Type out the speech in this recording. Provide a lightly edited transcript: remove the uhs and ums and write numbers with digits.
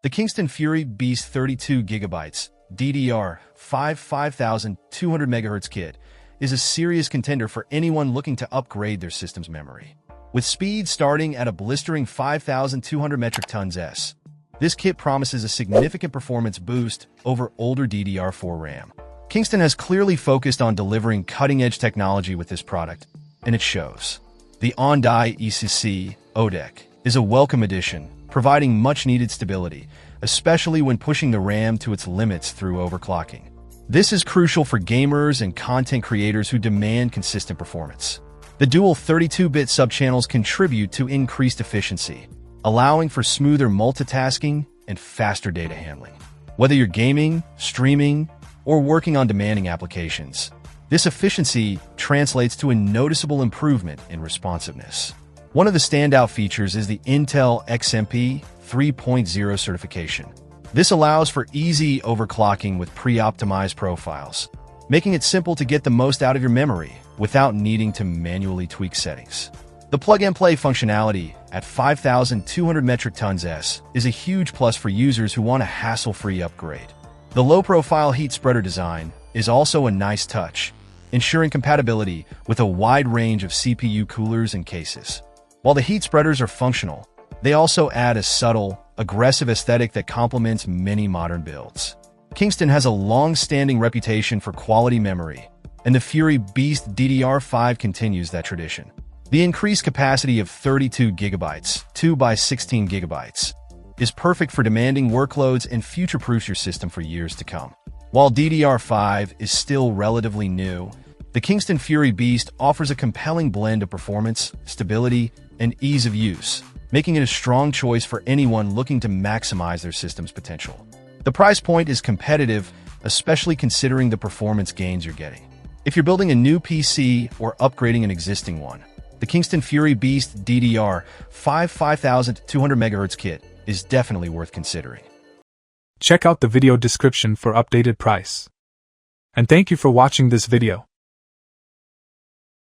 The Kingston Fury Beast 32GB DDR5 5200MHz kit is a serious contender for anyone looking to upgrade their system's memory. With speed starting at a blistering 5,200 metric tons s, this kit promises a significant performance boost over older DDR4 RAM. Kingston has clearly focused on delivering cutting-edge technology with this product, and it shows. The on-die ECC ODEC is a welcome addition, providing much-needed stability, especially when pushing the RAM to its limits through overclocking. This is crucial for gamers and content creators who demand consistent performance. The dual 32-bit subchannels contribute to increased efficiency, allowing for smoother multitasking and faster data handling. Whether you're gaming, streaming, or working on demanding applications, this efficiency translates to a noticeable improvement in responsiveness. One of the standout features is the Intel XMP 3.0 certification. This allows for easy overclocking with pre-optimized profiles, making it simple to get the most out of your memory without needing to manually tweak settings. The plug-and-play functionality at 5,200 metric tons s is a huge plus for users who want a hassle-free upgrade. The low-profile heat spreader design is also a nice touch, ensuring compatibility with a wide range of CPU coolers and cases. While the heat spreaders are functional, they also add a subtle, aggressive aesthetic that complements many modern builds. Kingston has a long-standing reputation for quality memory, and the Fury Beast DDR5 continues that tradition. The increased capacity of 32GB, 2x16GB, is perfect for demanding workloads and future-proofs your system for years to come. While DDR5 is still relatively new, the Kingston Fury Beast offers a compelling blend of performance, stability, and ease of use, making it a strong choice for anyone looking to maximize their system's potential. The price point is competitive, especially considering the performance gains you're getting. If you're building a new PC or upgrading an existing one, the Kingston Fury Beast DDR5 5200MHz kit is definitely worth considering. Check out the video description for updated price. And thank you for watching this video.